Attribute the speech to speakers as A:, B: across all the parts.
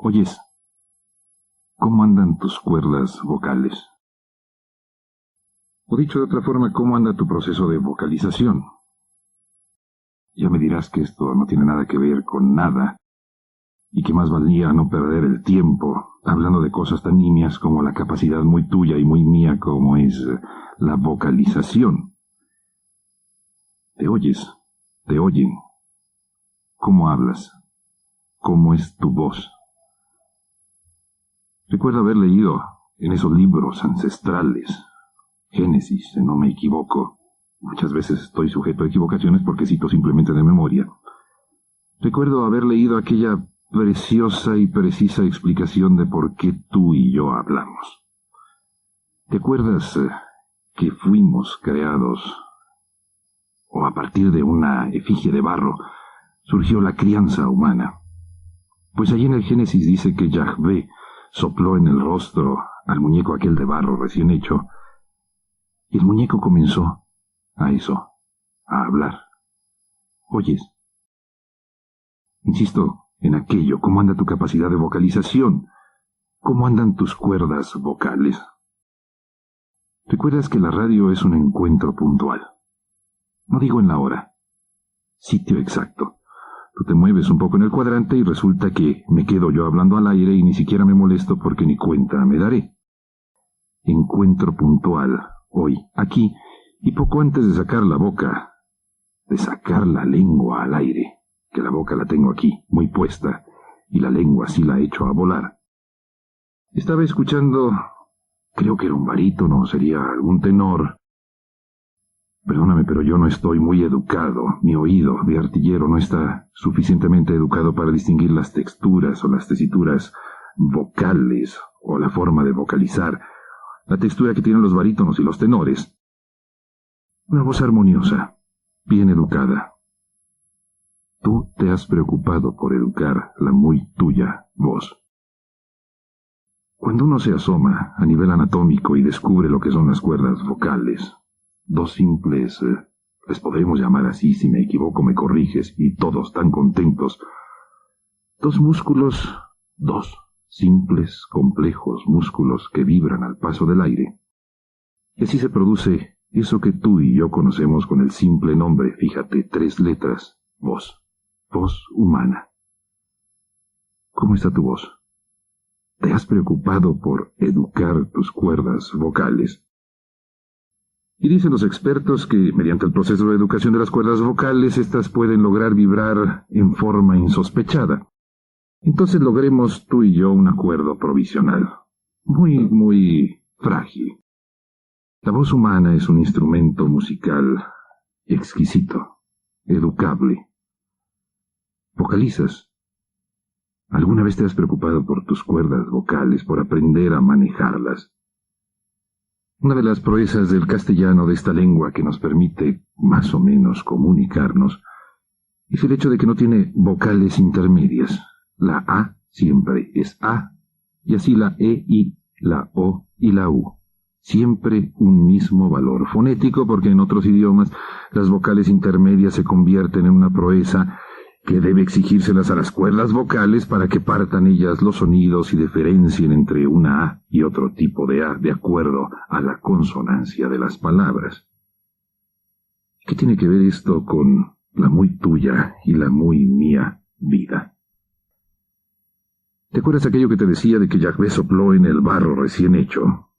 A: Oyes, ¿cómo andan tus cuerdas vocales? O dicho de otra forma, ¿cómo anda tu proceso de vocalización? Ya me dirás que esto no tiene nada que ver con nada, y que más valía no perder el tiempo hablando de cosas tan nimias como la capacidad muy tuya y muy mía como es la vocalización. ¿Te oyes? ¿Te oyen? ¿Cómo hablas? ¿Cómo es tu voz? Recuerdo haber leído en esos libros ancestrales, Génesis, si no me equivoco. Muchas veces estoy sujeto a equivocaciones porque cito simplemente de memoria. Recuerdo haber leído aquella preciosa y precisa explicación de por qué tú y yo hablamos. ¿Te acuerdas que fuimos creados, o a partir de una efigie de barro, surgió la crianza humana? Pues allí en el Génesis dice que Yahvé sopló en el rostro al muñeco aquel de barro recién hecho, y el muñeco comenzó a hablar. ¿Oyes? Insisto en aquello, ¿cómo anda tu capacidad de vocalización? ¿Cómo andan tus cuerdas vocales? ¿Recuerdas que la radio es un encuentro puntual? No digo en la hora, sitio exacto. Tú te mueves un poco en el cuadrante y resulta que me quedo yo hablando al aire y ni siquiera me molesto porque ni cuenta me daré. Encuentro puntual, hoy, aquí, y poco antes de sacar la boca, de sacar la lengua al aire, que la boca la tengo aquí, muy puesta, y la lengua sí la echo a volar. Estaba escuchando, creo que era un barítono, sería algún tenor. Perdóname, pero yo no estoy muy educado. Mi oído de artillero no está suficientemente educado para distinguir las texturas o las tesituras vocales o la forma de vocalizar, la textura que tienen los barítonos y los tenores. Una voz armoniosa, bien educada. Tú te has preocupado por educar la muy tuya voz. Cuando uno se asoma a nivel anatómico y descubre lo que son las cuerdas vocales, dos simples, les podremos llamar así, si me equivoco me corriges, y todos tan contentos, dos músculos, dos simples, complejos músculos que vibran al paso del aire. Y así se produce eso que tú y yo conocemos con el simple nombre, fíjate, 3 letras, voz, voz humana. ¿Cómo está tu voz? ¿Te has preocupado por educar tus cuerdas vocales? Y dicen los expertos que, mediante el proceso de educación de las cuerdas vocales, éstas pueden lograr vibrar en forma insospechada. Entonces logremos tú y yo un acuerdo provisional, muy frágil. La voz humana es un instrumento musical exquisito, educable. ¿Vocalizas? ¿Alguna vez te has preocupado por tus cuerdas vocales, por aprender a manejarlas? Una de las proezas del castellano, de esta lengua que nos permite más o menos comunicarnos, es el hecho de que no tiene vocales intermedias. La A siempre es A, y así la E, I, la O y la U. Siempre un mismo valor fonético, porque en otros idiomas las vocales intermedias se convierten en una proeza que debe exigírselas a las cuerdas vocales para que partan ellas los sonidos y diferencien entre una A y otro tipo de A de acuerdo a la consonancia de las palabras. ¿Qué tiene que ver esto con la muy tuya y la muy mía vida? ¿Te acuerdas aquello que te decía de que Yahvé sopló en el barro recién hecho?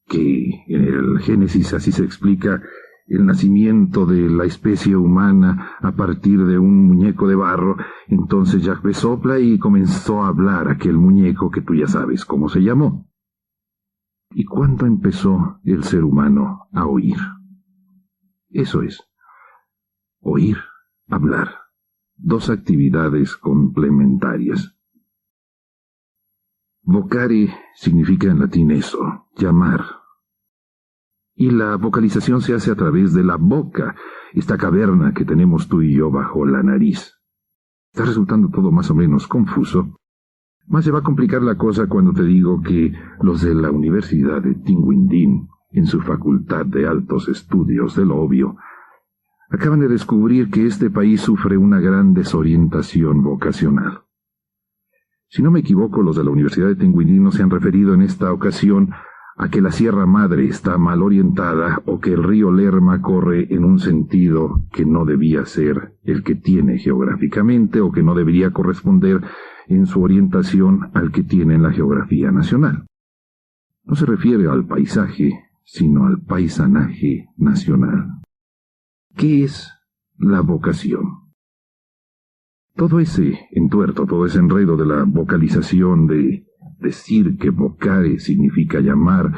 A: Que en el Génesis así se explica el nacimiento de la especie humana a partir de un muñeco de barro. Entonces Yahvé sopla y comenzó a hablar aquel muñeco que tú ya sabes cómo se llamó. ¿Y cuándo empezó el ser humano a oír? Eso es, oír, hablar, dos actividades complementarias. Vocare significa en latín eso, llamar. Y la vocalización se hace a través de la boca, esta caverna que tenemos tú y yo bajo la nariz. Está resultando todo más o menos confuso. Más se va a complicar la cosa cuando te digo que los de la Universidad de Tinguindín, en su Facultad de Altos Estudios del Obvio, acaban de descubrir que este país sufre una gran desorientación vocacional. Si no me equivoco, los de la Universidad de Tinguindín se han referido en esta ocasión a que la Sierra Madre está mal orientada o que el río Lerma corre en un sentido que no debía ser el que tiene geográficamente o que no debería corresponder en su orientación al que tiene en la geografía nacional. No se refiere al paisaje, sino al paisanaje nacional. ¿Qué es la vocación? Todo ese entuerto, todo ese enredo de la vocalización, de decir que vocare significa llamar,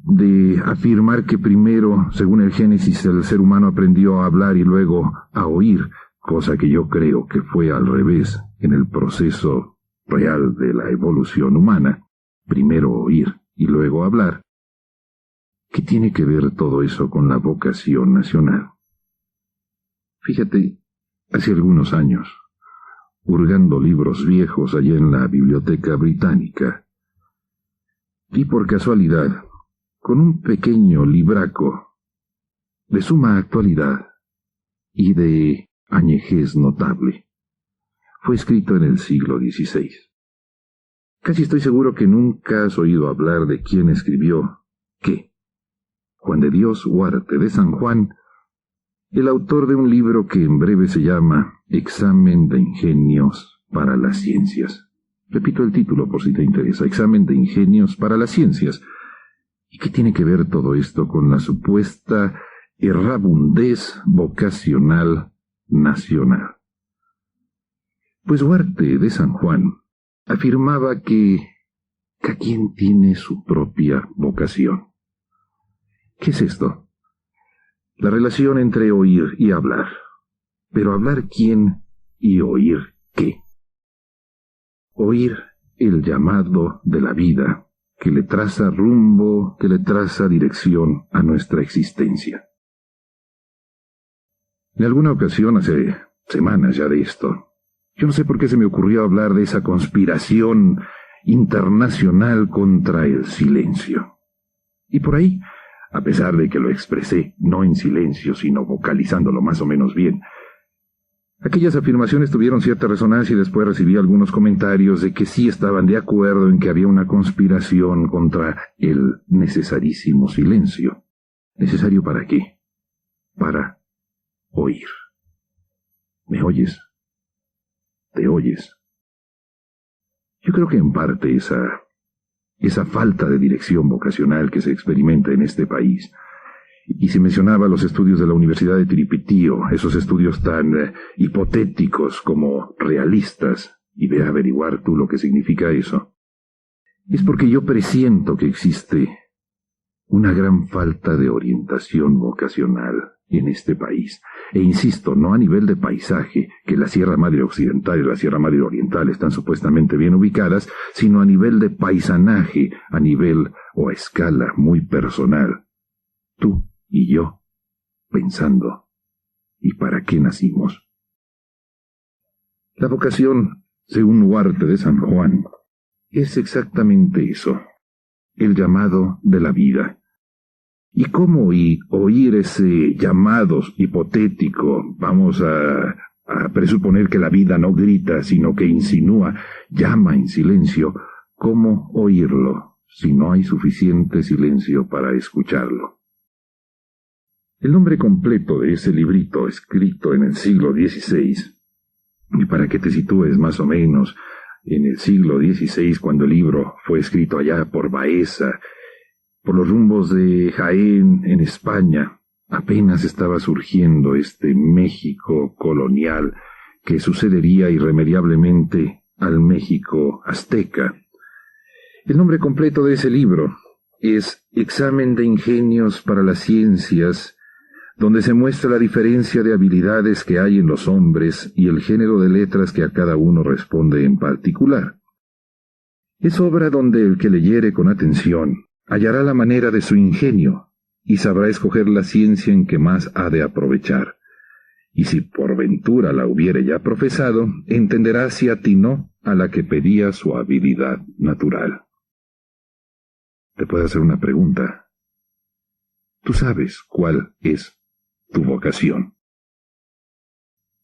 A: de afirmar que primero, según el Génesis, el ser humano aprendió a hablar y luego a oír, cosa que yo creo que fue al revés en el proceso real de la evolución humana, primero oír y luego hablar. ¿Qué tiene que ver todo eso con la vocación nacional? Fíjate, hace algunos años, hurgando libros viejos allá en la Biblioteca Británica, di por casualidad con un pequeño libraco de suma actualidad y de añejez notable. Fue escrito en el siglo XVI. Casi estoy seguro que nunca has oído hablar de quién escribió qué. Juan de Dios Huarte de San Juan, el autor de un libro que en breve se llama Examen de Ingenios para las Ciencias. Repito el título por si te interesa, Examen de Ingenios para las Ciencias. ¿Y qué tiene que ver todo esto con la supuesta errabundez vocacional nacional? Pues Huarte de San Juan afirmaba que cada quien tiene su propia vocación. ¿Qué es esto? La relación entre oír y hablar. Pero hablar quién y oír qué. Oír el llamado de la vida, que le traza rumbo, que le traza dirección a nuestra existencia. En alguna ocasión, hace semanas ya de esto, yo no sé por qué se me ocurrió hablar de esa conspiración internacional contra el silencio. Y por ahí, a pesar de que lo expresé, no en silencio, sino vocalizándolo más o menos bien, aquellas afirmaciones tuvieron cierta resonancia y después recibí algunos comentarios de que sí estaban de acuerdo en que había una conspiración contra el necesarísimo silencio. ¿Necesario para qué? Para oír. ¿Me oyes? ¿Te oyes? Yo creo que en parte esa falta de dirección vocacional que se experimenta en este país, y se mencionaba los estudios de la Universidad de Tiripitío, esos estudios tan hipotéticos como realistas, y ve a averiguar tú lo que significa eso, es porque yo presiento que existe una gran falta de orientación vocacional en este país. E insisto, no a nivel de paisaje, que la Sierra Madre Occidental y la Sierra Madre Oriental están supuestamente bien ubicadas, sino a nivel de paisanaje, a nivel o a escala muy personal. Tú y yo, pensando, ¿y para qué nacimos? La vocación, según Huarte de San Juan, es exactamente eso, el llamado de la vida. ¿Y cómo oír ese llamado hipotético? Vamos a presuponer que la vida no grita, sino que insinúa, llama en silencio. ¿Cómo oírlo si no hay suficiente silencio para escucharlo? El nombre completo de ese librito, escrito en el siglo XVI, y para que te sitúes más o menos en el siglo XVI, cuando el libro fue escrito allá por Baeza, por los rumbos de Jaén, en España, apenas estaba surgiendo este México colonial que sucedería irremediablemente al México azteca. El nombre completo de ese libro es Examen de Ingenios para las Ciencias, donde se muestra la diferencia de habilidades que hay en los hombres y el género de letras que a cada uno responde en particular. Es obra donde el que leyere con atención hallará la manera de su ingenio y sabrá escoger la ciencia en que más ha de aprovechar. Y si por ventura la hubiere ya profesado, entenderá si atinó a la que pedía su habilidad natural. Te puedo hacer una pregunta. ¿Tú sabes cuál es tu vocación?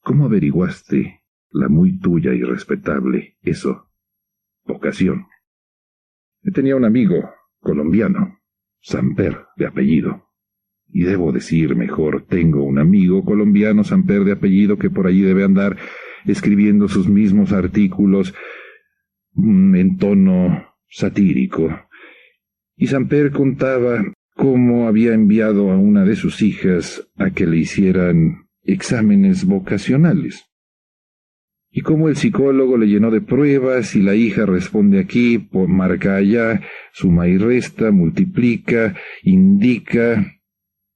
A: ¿Cómo averiguaste la muy tuya y respetable eso vocación. Yo tenía un amigo colombiano, Samper de apellido. Y debo decir mejor, tengo un amigo colombiano, Samper de apellido, que por allí debe andar escribiendo sus mismos artículos en tono satírico. Y Samper contaba cómo había enviado a una de sus hijas a que le hicieran exámenes vocacionales. Y cómo el psicólogo le llenó de pruebas y la hija responde aquí, marca allá, suma y resta, multiplica, indica,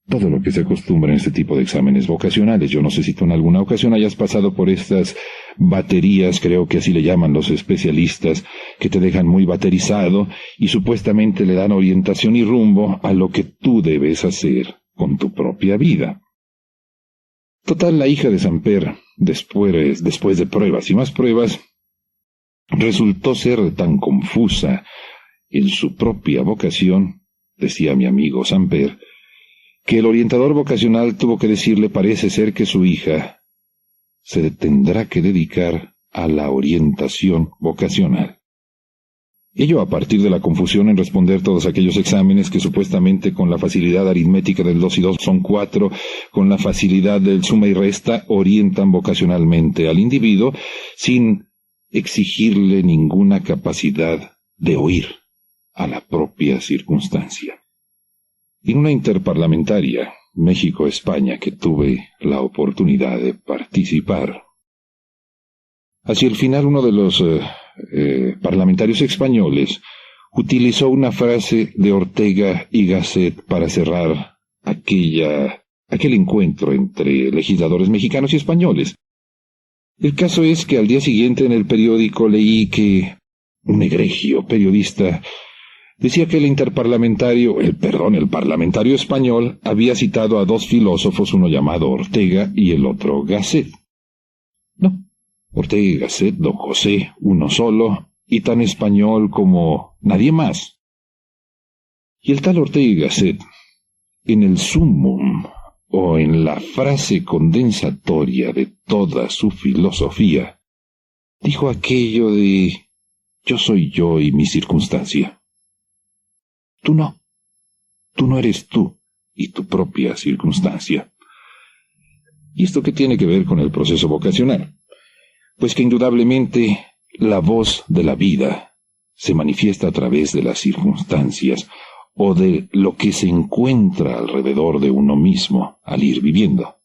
A: todo lo que se acostumbra en este tipo de exámenes vocacionales. Yo no sé si tú en alguna ocasión hayas pasado por estas baterías, creo que así le llaman los especialistas, que te dejan muy baterizado y supuestamente le dan orientación y rumbo a lo que tú debes hacer con tu propia vida. Total, la hija de Samper, después de pruebas y más pruebas, resultó ser tan confusa en su propia vocación, decía mi amigo Samper, que el orientador vocacional tuvo que decirle: parece ser que su hija se tendrá que dedicar a la orientación vocacional. Ello a partir de la confusión en responder todos aquellos exámenes que supuestamente con la facilidad aritmética del 2 y 2 son 4, con la facilidad del suma y resta, orientan vocacionalmente al individuo sin exigirle ninguna capacidad de oír a la propia circunstancia. En una interparlamentaria, México-España, que tuve la oportunidad de participar, hacia el final uno de los parlamentarios españoles utilizó una frase de Ortega y Gasset para cerrar aquel encuentro entre legisladores mexicanos y españoles. El caso es que al día siguiente en el periódico leí que un egregio periodista decía que el parlamentario español había citado a dos filósofos, uno llamado Ortega y el otro Gasset. No, Ortega y Gasset, don José, uno solo, y tan español como nadie más. Y el tal Ortega y Gasset, en el sumum, o en la frase condensatoria de toda su filosofía, dijo aquello de: yo soy yo y mi circunstancia. Tú no eres tú y tu propia circunstancia. ¿Y esto qué tiene que ver con el proceso vocacional? Pues que indudablemente la voz de la vida se manifiesta a través de las circunstancias o de lo que se encuentra alrededor de uno mismo al ir viviendo.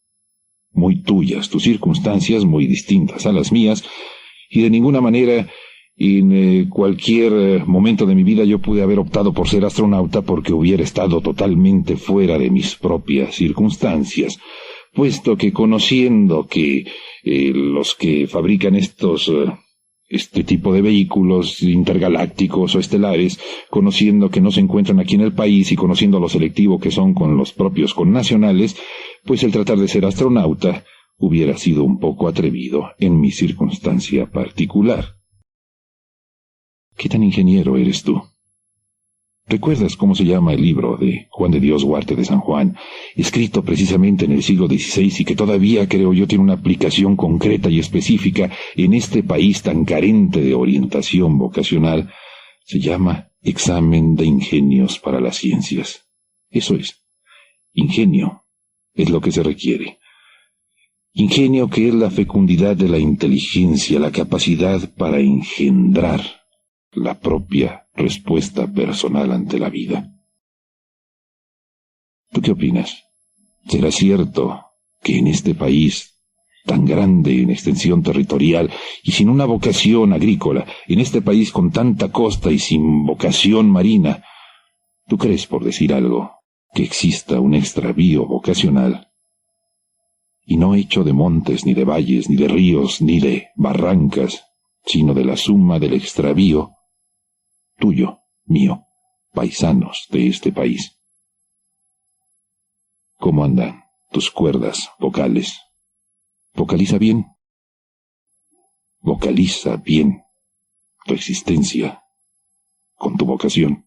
A: Muy tuyas tus circunstancias, muy distintas a las mías, y de ninguna manera en cualquier momento de mi vida yo pude haber optado por ser astronauta porque hubiera estado totalmente fuera de mis propias circunstancias, puesto que conociendo que los que fabrican este tipo de vehículos intergalácticos o estelares, conociendo que no se encuentran aquí en el país y conociendo lo selectivo que son con los propios connacionales, pues el tratar de ser astronauta hubiera sido un poco atrevido en mi circunstancia particular. ¿Qué tan ingeniero eres tú? ¿Recuerdas cómo se llama el libro de Juan de Dios Huarte de San Juan, escrito precisamente en el siglo XVI y que todavía, creo yo, tiene una aplicación concreta y específica en este país tan carente de orientación vocacional? Se llama Examen de Ingenios para las Ciencias. Eso es. Ingenio es lo que se requiere. Ingenio, que es la fecundidad de la inteligencia, la capacidad para engendrar la propia respuesta personal ante la vida. ¿Tú qué opinas? ¿Será cierto que en este país tan grande en extensión territorial y sin una vocación agrícola, en este país con tanta costa y sin vocación marina, tú crees, por decir algo, que exista un extravío vocacional? Y no hecho de montes, ni de valles, ni de ríos, ni de barrancas, sino de la suma del extravío tuyo, mío, paisanos de este país. ¿Cómo andan tus cuerdas vocales? ¿Vocaliza bien? Vocaliza bien tu existencia con tu vocación.